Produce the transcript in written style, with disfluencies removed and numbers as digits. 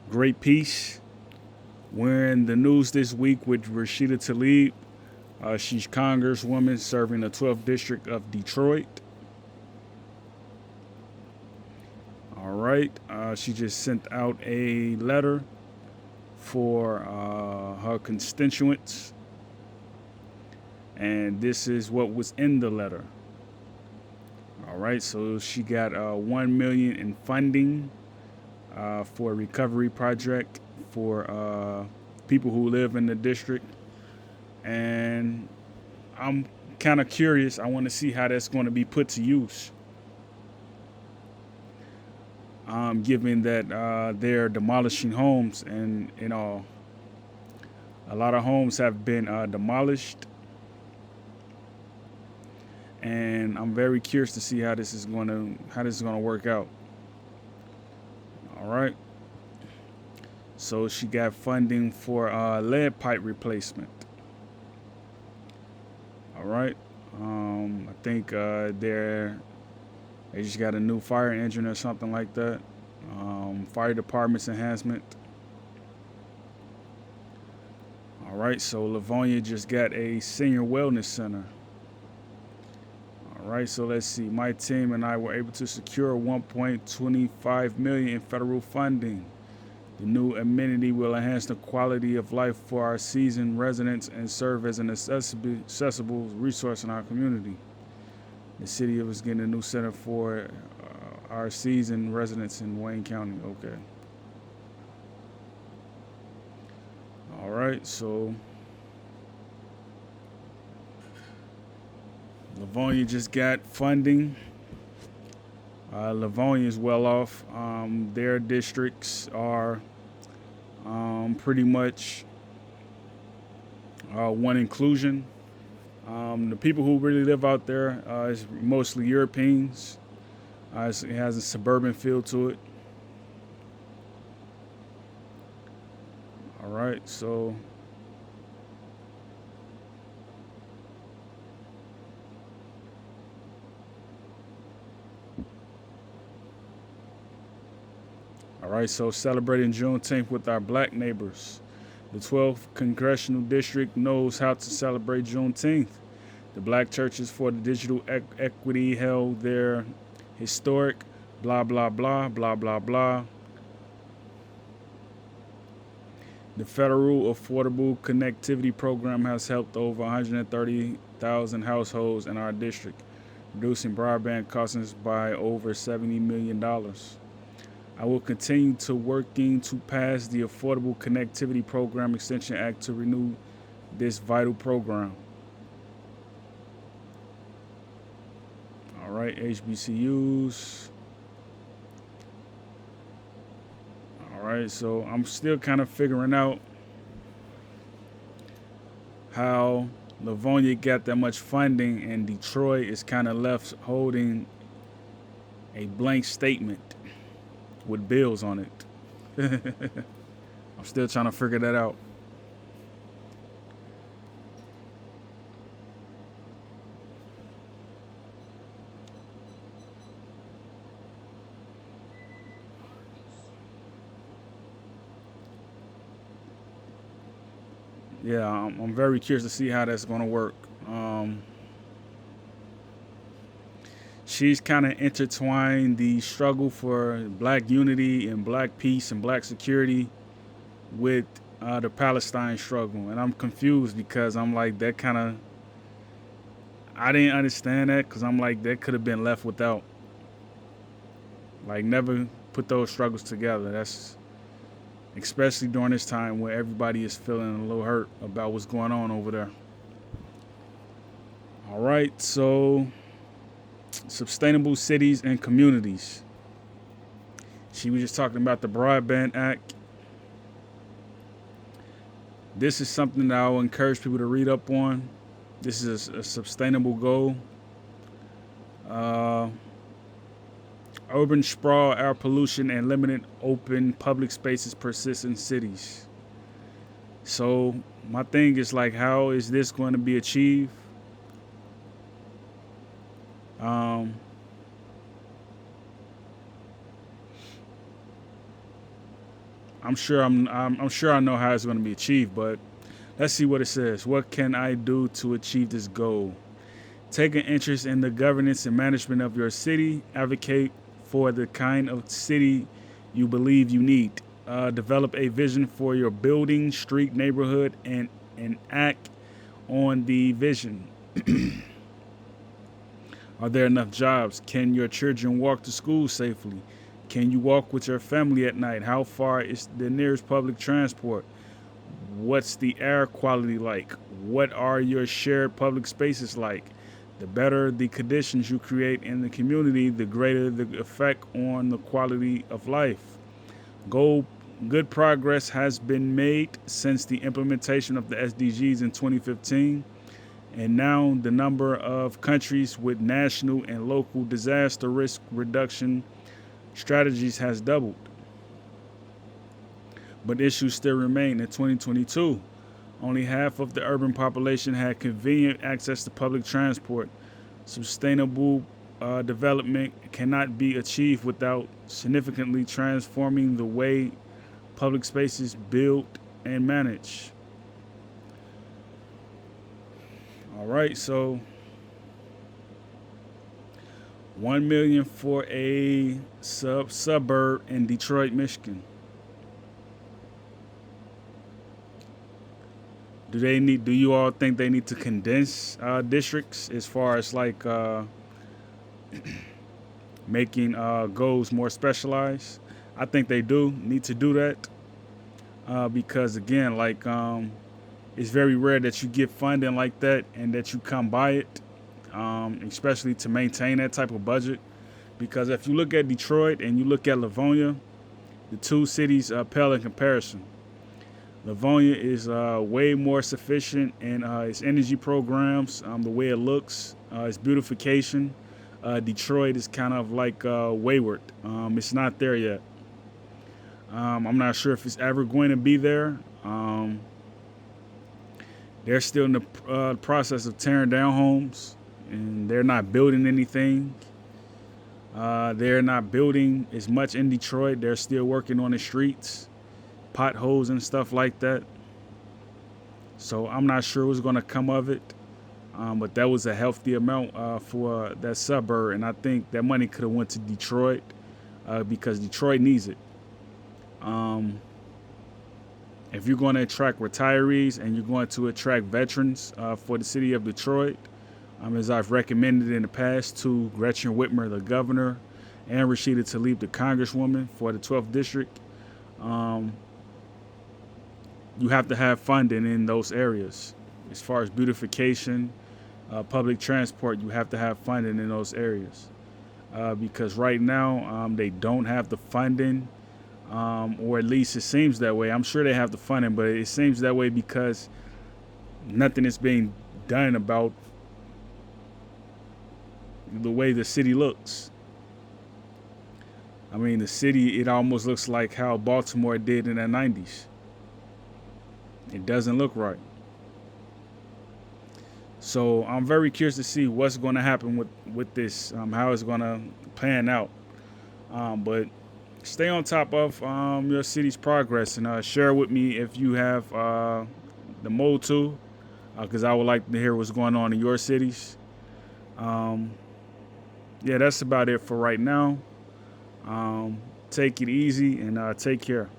Great piece. We're in the news this week with Rashida Tlaib. She's Congresswoman serving the 12th District of Detroit. All right. She just sent out a letter for her constituents, and this is what was in the letter. All right. So she got 1 million in funding for a recovery project for people who live in the district, and I'm kind of curious. I want to see how that's going to be put to use, given that they're demolishing homes, and a lot of homes have been demolished, and I'm very curious to see how this is going to work out. All right. So she got funding for lead pipe replacement. All right. I think they just got a new fire engine or something like that. Fire department's enhancement. All right. So Livonia just got a senior wellness center. All right. So let's see. My team and I were able to secure 1.25 million in federal funding. The new amenity will enhance the quality of life for our seasoned residents and serve as an accessible resource in our community. The city was getting a new center for our seasoned residents in Wayne County. Okay. All right. So Livonia just got funding. Livonia is well off. Their districts are pretty much one inclusion. The people who really live out there is mostly Europeans. It has a suburban feel to it. All right, so celebrating Juneteenth with our black neighbors. The 12th Congressional District knows how to celebrate Juneteenth. The black churches for the digital equity held their historic blah, blah, blah, blah, blah, blah. The Federal Affordable Connectivity Program has helped over 130,000 households in our district, reducing broadband costs by over $70 million. I will continue to working to pass the Affordable Connectivity Program Extension Act to renew this vital program. All right, HBCUs. All right, so I'm still kind of figuring out how Livonia got that much funding and Detroit is kind of left holding a blank statement with bills on it. I'm still trying to figure that out. Yeah, I'm very curious to see how that's going to work. Um, she's kind of intertwined the struggle for black unity and black peace and black security with the Palestine struggle. And I'm confused because I'm like, that kind of, I didn't understand that because I'm like, that could have been left without. Like, never put those struggles together. That's especially during this time where everybody is feeling a little hurt about what's going on over there. All right, so sustainable cities and communities. She was just talking about the Broadband Act. This is something that I will encourage people to read up on. This is a sustainable goal. Uh, Urban sprawl, air pollution, and limited open public spaces persist in cities. So my thing is like, how is this going to be achieved? Um, I'm sure I know how it's going to be achieved, but let's see what it says. What can I do to achieve this goal? Take an interest in the governance and management of your city. Advocate for the kind of city you believe you need. Develop a vision for your building, street, neighborhood, and act on the vision. Are there enough jobs? Can your children walk to school safely? Can you walk with your family at night? How far is the nearest public transport? What's the air quality like? What are your shared public spaces like? The better the conditions you create in the community, the greater the effect on the quality of life. Goal Good progress has been made since the implementation of the SDGs in 2015, and now the number of countries with national and local disaster risk reduction strategies has doubled. But issues still remain. In 2022, only half of the urban population had convenient access to public transport. Sustainable development cannot be achieved without significantly transforming the way public spaces built and managed. All right, so 1 million for a suburb in Detroit, Michigan. Do you all think they need to condense districts as far as like making goals more specialized? I think they do need to do that because again, like it's very rare that you get funding like that and that you come by it, especially to maintain that type of budget. Because if you look at Detroit and you look at Livonia, the two cities pale in comparison. Livonia is way more sufficient in its energy programs, the way it looks, its beautification. Detroit is kind of like wayward. It's not there yet. I'm not sure if it's ever going to be there. They're still in the process of tearing down homes, and they're not building anything. They're not building as much in Detroit. They're still working on the streets, potholes and stuff like that. So I'm not sure what's going to come of it. But that was a healthy amount for that suburb, and I think that money could have went to Detroit because Detroit needs it. If you're going to attract retirees and you're going to attract veterans for the city of Detroit, as I've recommended in the past to Gretchen Whitmer, the governor, and Rashida Tlaib, the congresswoman for the 12th district, you have to have funding in those areas. As far as beautification, public transport, you have to have funding in those areas because right now they don't have the funding, or at least it seems that way. I'm sure they have the funding, but it seems that way because nothing is being done about the way the city looks. I mean, the city, it almost looks like how Baltimore did in the 90s. It doesn't look right. So I'm very curious to see what's going to happen with this, how it's going to pan out. But stay on top of your city's progress and share with me if you have the mode too, because I would like to hear what's going on in your cities. Yeah, that's about it for right now. Take it easy and take care.